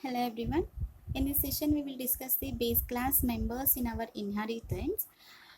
Hello everyone. In this session we will discuss the base class members in our inheritance,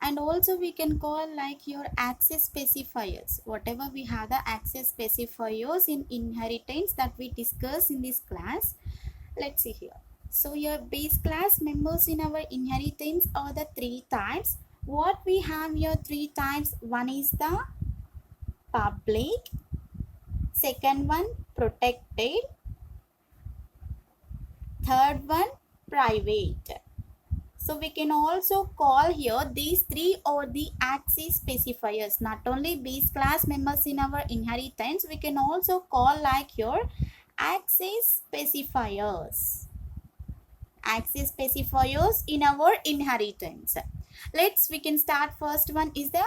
and also we can call like your access specifiers. Whatever we have the access specifiers in inheritance that we discuss in this class. Let's see here. So your base class members in our inheritance are the three types. What we have here, three types. One is the public, second one protected, third one private. So we can also call here these three or the access specifiers. Not only base class members in our inheritance, we can also call like your access specifiers. Access specifiers in our inheritance. We can start. First one is the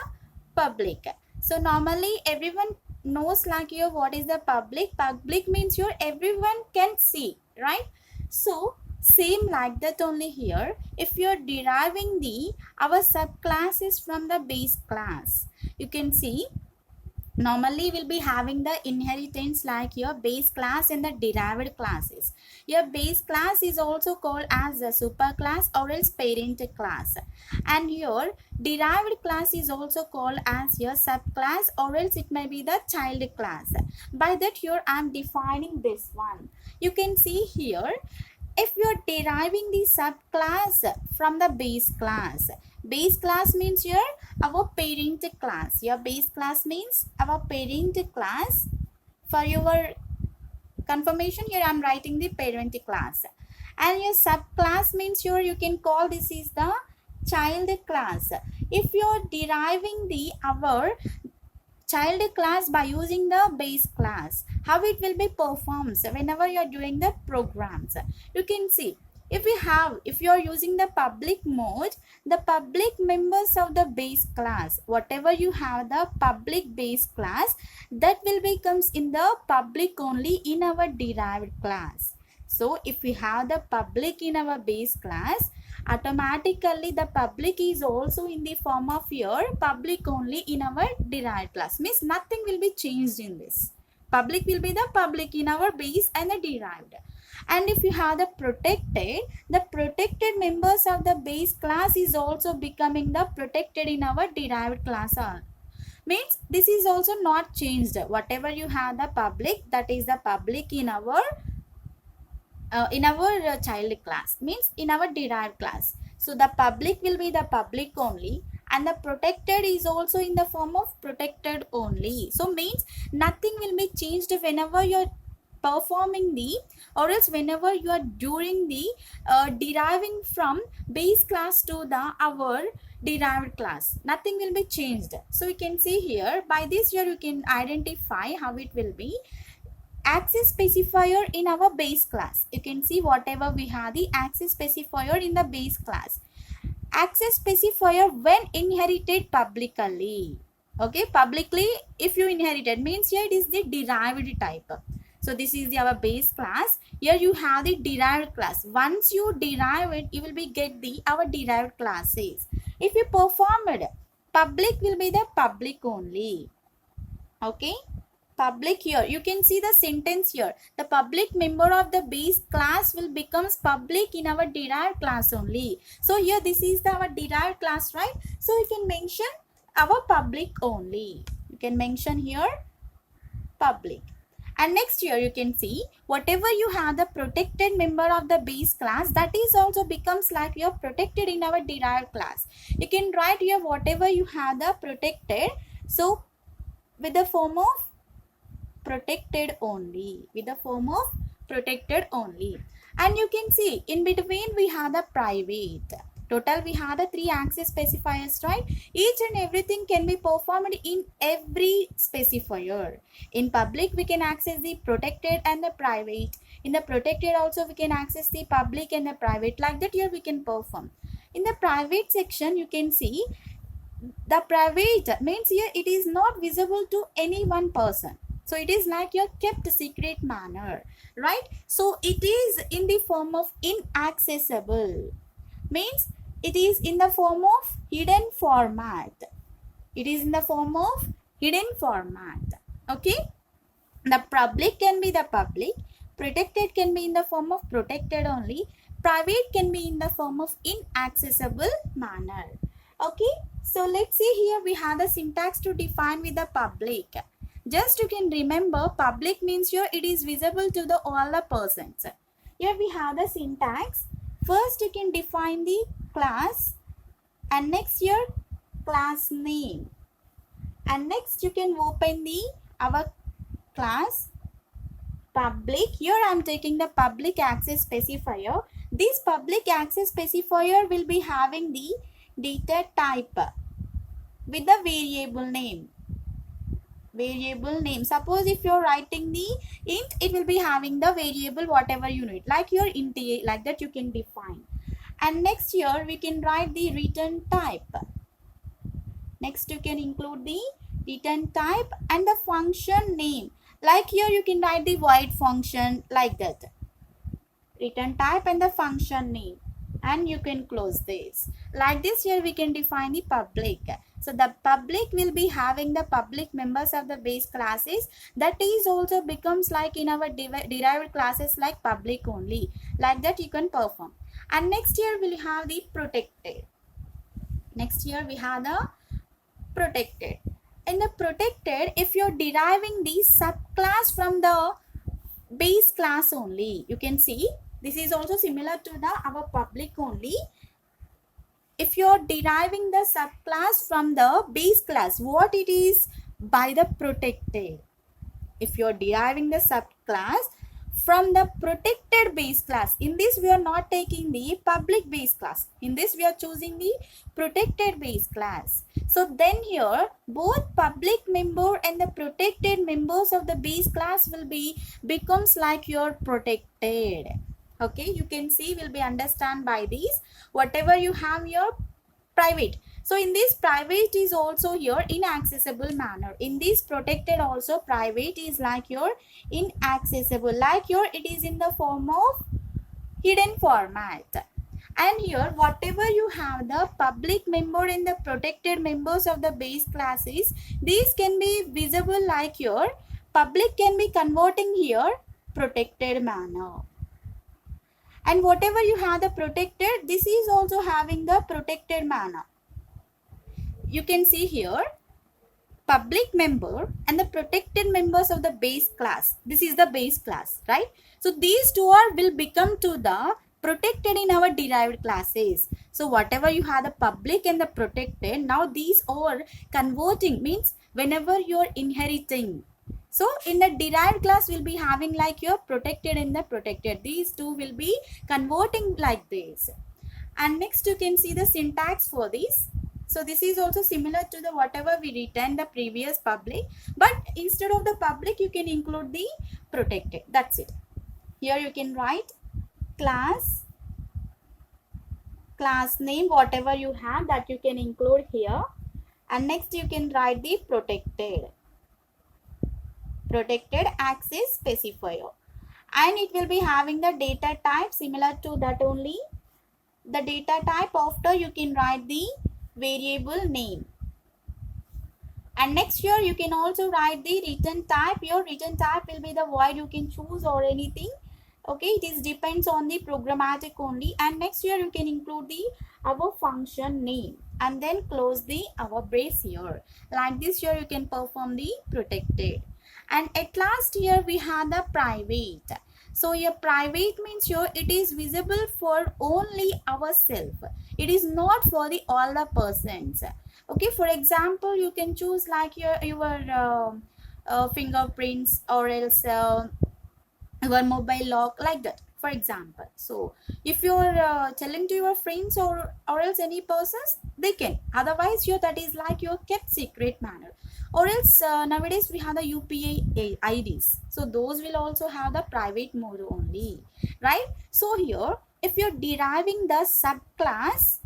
public. So normally everyone knows like your what is the public. Public means your everyone can see, right? So same like that only here. If you are deriving the our subclasses from the base class, you can see normally we'll be having the inheritance like your base class and the derived classes. Your base class is also called as the superclass or else parent class, and your derived class is also called as your subclass or else it may be the child class. By that here I am defining this one. You can see here, if you are deriving the subclass from the base class means your our parent class. Your base class means our parent class. For your confirmation here I am writing the parent class, and your subclass means your you can call this is the child class. If you are deriving the our child class by using the base class, how it will be performed whenever you are doing the programs. You can see, if you are using the public mode, the public members of the base class, whatever you have the public base class, that will becomes in the public only in our derived class. So if we have the public in our base class, automatically the public is also in the form of your public only in our derived class. Means nothing will be changed in this. Public will be the public in our base and the derived. And if you have the protected members of the base class is also becoming the protected in our derived class. Means this is also not changed. Whatever you have the public, that is the public in our child class, means in our derived class. So the public will be the public only, and the protected is also in the form of protected only. So means nothing will be changed whenever you are performing the, or else whenever you are doing the deriving from base class to the our derived class, nothing will be changed. So you can see here, by this here you can identify how it will be. Access specifier in our base class, you can see whatever we have the access specifier in the base class. Access specifier when inherited publicly. Okay, publicly if you inherited means here it is the derived type. So this is our base class. Here you have the derived class. Once you derive it, you will be get the our derived classes. If you perform it, public will be the public only. Okay, public here you can see the sentence here, the public member of the base class will becomes public in our derived class only. So here this is our derived class, right? So you can mention our public only. You can mention here public. And next here you can see whatever you have the protected member of the base class, that is also becomes like you're protected in our derived class. You can write here whatever you have the protected, so with the form of protected only, with the form of protected only. And you can see in between we have the private. Total we have the three access specifiers, right? Each and everything can be performed in every specifier. In public we can access the protected and the private. In the protected also we can access the public and the private. Like that here we can perform. In the private section you can see the private means here it is not visible to any one person. So it is like your kept secret manner, right? So it is in the form of inaccessible, means it is in the form of hidden format. It is in the form of hidden format. Okay, the public can be the public, Protected can be in the form of protected only. Private can be in the form of inaccessible manner. Okay, so let's see here we have the syntax to define with the public. Just you can remember, public means here it is visible to the all the persons. Here we have the syntax. First you can define the class, and next here class name, and next you can open the our class public. Here I am taking the public access specifier. This public access specifier will be having the data type with the variable name. Suppose if you're writing the int, it will be having the variable whatever you need, like your int, like that you can define. And next here we can write the return type. Next you can include the return type and the function name, like here you can write the void function, like that. Return type and the function name, and you can close this. Like this, here we can define the public. So the public will be having the public members of the base classes. That is also becomes like in our derived classes like public only. Like that you can perform. And next here we'll have the protected. Next here we have the protected. In the protected, if you're deriving the subclass from the base class only, you can see this is also similar to the our public only. If you're deriving the subclass from the base class, what it is? By the protected. If you're deriving the subclass from the protected base class, in this we are not taking the public base class, in this we are choosing the protected base class. So then here both public member and the protected members of the base class will be becomes like your protected. Okay, you can see will be understand by these. Whatever you have your private, so in this private is also here inaccessible manner. In this protected also private is like your inaccessible, like your it is in the form of hidden format. And here whatever you have the public member and the protected members of the base classes, these can be visible like your public can be converting here protected manner. And whatever you have the protected, this is also having the protected manner. You can see here public member and the protected members of the base class. This is the base class, right? So these two are will become to the protected in our derived classes. So whatever you have the public and the protected, now these are converting, means whenever you're inheriting. So in the derived class will be having like your protected and the protected. These two will be converting like this. And next you can see the syntax for this. So this is also similar to the whatever we written the previous public, but instead of the public you can include the protected. That's it. Here you can write class name, whatever you have that you can include here. And next you can write the protected access specifier, and it will be having the data type similar to that only. The data type after you can write the variable name. And next here you can also write the return type. Your return type will be the void, you can choose or anything. Okay, it is depends on the programmatic only. And next here you can include the our function name, and then close the our brace here. Like this here you can perform the protected. And at last here we have the private. So your private means here it is visible for only ourselves. It is not for the all the persons. Okay, for example you can choose like your fingerprints, or else your mobile lock, like that, for example. So if you're telling to your friends or else any persons, they can. Otherwise here that is like your kept secret manner. Or else nowadays we have the UPI IDs, so those will also have the private mode only, right? So here if you're deriving the subclass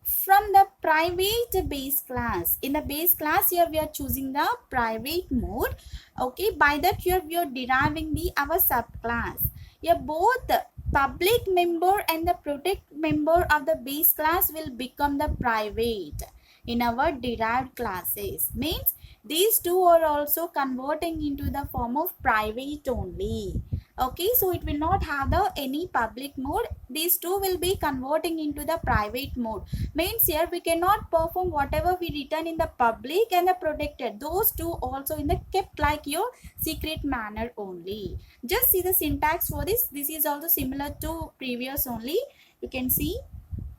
from the private base class, in the base class here we are choosing the private mode. Okay, by that here we are deriving the our subclass. Here both public member and the protect member of the base class will become the private in our derived classes. Means these two are also converting into the form of private only. Okay, so it will not have the any public mode. These two will be converting into the private mode. Means here we cannot perform whatever we written in the public and the protected. Those two also in the kept like your secret manner only. Just see the syntax for this. This is also similar to previous only. You can see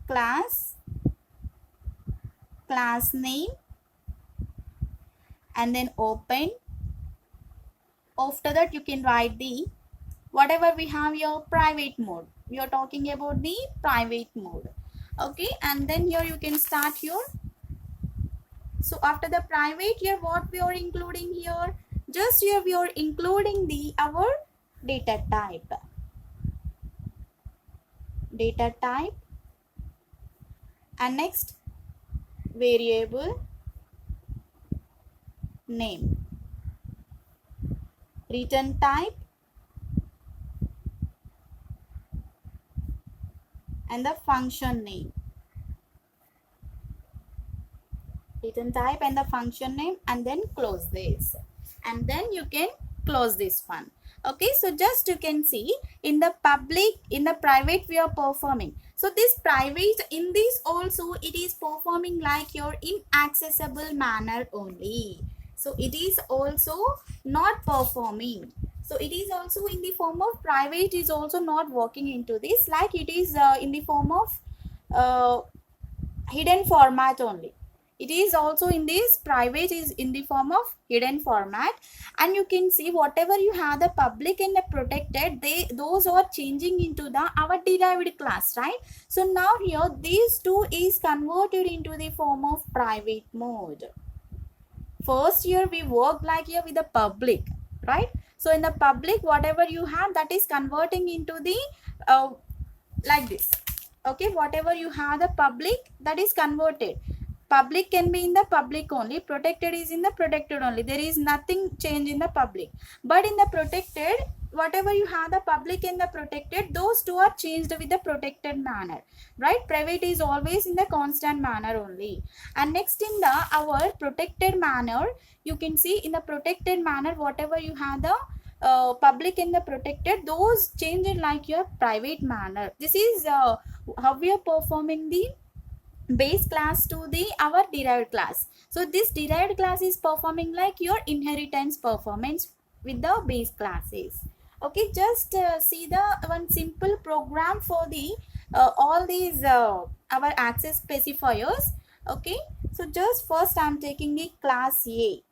class, class name, and then open. After that you can write the whatever we have your private mode. We are talking about the private mode. Okay, and then here you can start here. So after the private, here what we are including here, just here we are including the our data type and next variable name, return type, and the function name. Return type and the function name, and then close this, and then you can close this one. Okay, so just you can see in the public, in the private we are performing. So this private, in this also it is performing like your inaccessible manner only. So it is also not performing. So it is also in the form of private, is also not working into this, like it is in the form of hidden format only. It is also in this private is in the form of hidden format, and you can see whatever you have the public and the protected, those are changing into the our derived class, right? So now here these two is converted into the form of private mode. First here we work like here with the public, right? So in the public whatever you have, that is converting into the like this. Okay, whatever you have the public, that is converted. Public can be in the public only, protected is in the protected only. There is nothing change in the public, but in the protected whatever you have the public and the protected, those two are changed with the protected manner, right? Private is always in the constant manner only. And next in the our protected manner, you can see in the protected manner whatever you have the public and the protected, those change it like your private manner. This is how we are performing the base class to the our derived class. So this derived class is performing like your inheritance performance with the base classes. Okay, just see the one simple program for the all these our access specifiers. Okay, so just first I'm taking the class A,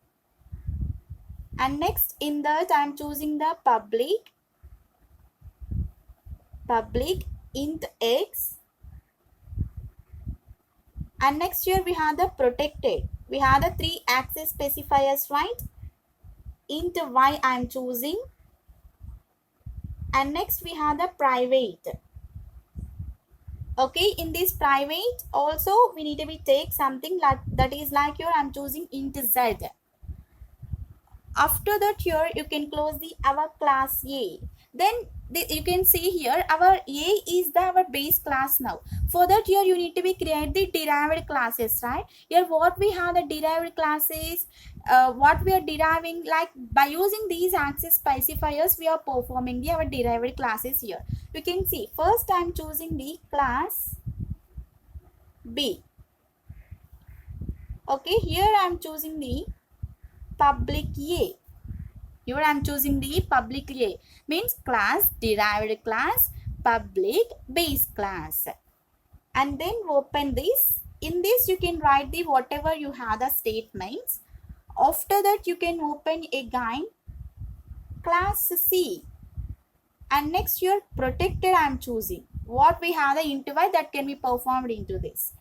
and next in that I'm choosing the public int x, and next here we have the protected. We have the three access specifiers, right? Int y I'm choosing, and next we have the private. Okay, in this private also we need to be take something like that is like your I'm choosing int z. After that here you can close the our class A. Then you can see here our A is the our base class now. For that here you need to be create the derived classes, right? Here what we have the derived classes, what we are deriving, like by using these access specifiers we are performing the our derived classes here. You can see first I'm choosing the class B. Okay, here I'm choosing the public A. Here I am choosing the public A, means class, derived class, public, base class. And then open this. In this you can write the whatever you have the statements. After that you can open again class C. And next here protected I am choosing. What we have the int y that can be performed into this.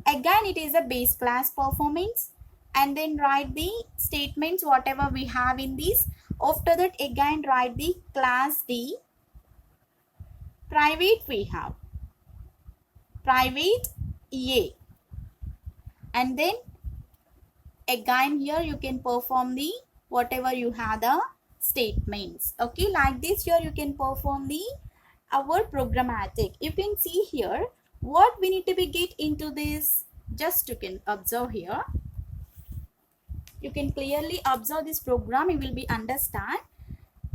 Again it is a base class performance. And then write the statements whatever we have in this. After that again write the class D. Private we have private A, and then again here you can perform the whatever you have the statements. Okay, like this here you can perform the our programmatic. You can see here what we need to be get into this. Just you can observe here. You can clearly observe this program, you will be understand.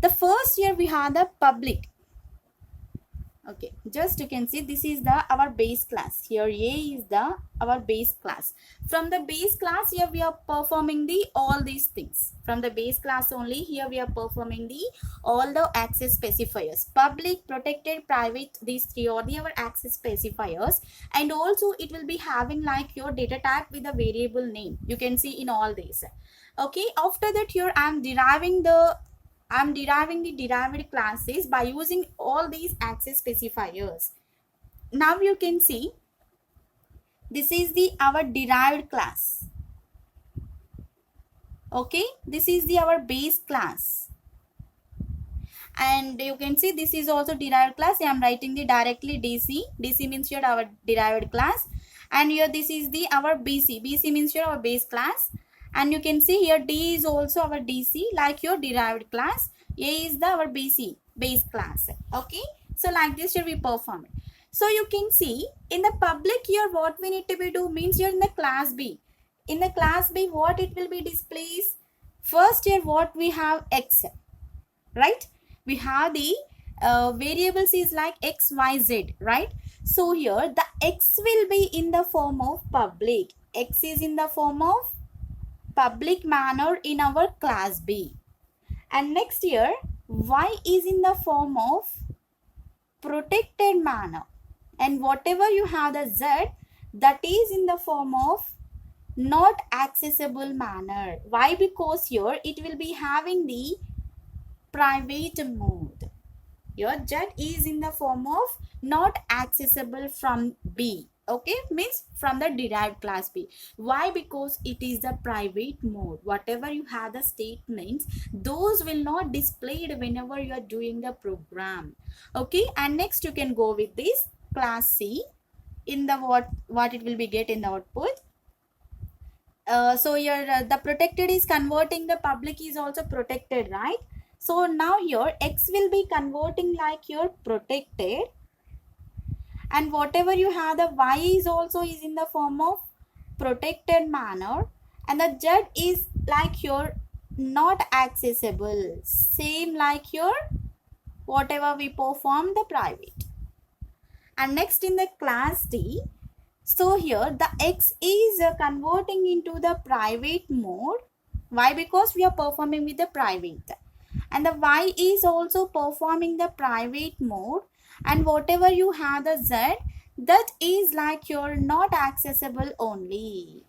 The first here we have the public. Okay, just you can see this is the our base class. Here A is the our base class. From the base class here we are performing the all these things. From the base class only here we are performing the all the access specifiers. Public, protected, private, these three are the our access specifiers, and also it will be having like your data type with a variable name. You can see in all these. Okay, after that here I am deriving the derived classes by using all these access specifiers. Now you can see this is the our derived class. Okay, this is the our base class, and you can see this is also derived class. I am writing the directly DC means your our derived class, and here this is the our BC means your our base class, and you can see here D is also our DC like your derived class. A is the our BC base class. Okay, so like this here we perform it. So you can see in the public here what we need to be do means here in the class B. In the class B what it will be displays. First here what we have X, right? We have the variables is like X, Y, Z, right? So here the X will be in the form of public. X is in the form of public manner in our class B. And next here Y is in the form of protected manner, and whatever you have the Z, that is in the form of not accessible manner. Why? Because here it will be having the private mode. Your Z is in the form of not accessible from B. Okay, means from the derived class B. Why? Because it is the private mode. Whatever you have the statements, those will not displayed whenever you are doing the program. Okay, and next you can go with this class C. In the what it will be get in the output. So your the protected is converting the public is also protected, right? So now here X will be converting like your protected, and whatever you have the Y is also is in the form of protected manner, and the Z is like your not accessible, same like your whatever we perform the private. And next in the class D, so here the X is converting into the private mode. Why? Because we are performing with the private, and the Y is also performing the private mode, and whatever you have the Z, that is like your not accessible only.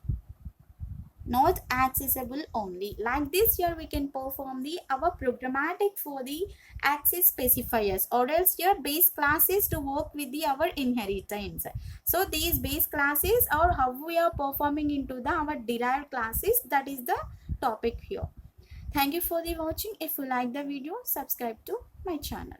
Not accessible only. Like this here we can perform the our programmatic for the access specifiers, or else your base classes to work with the our inheritance. So these base classes or how we are performing into the our derived classes, that is the topic here. Thank you for the watching. If you like the video, subscribe to my channel.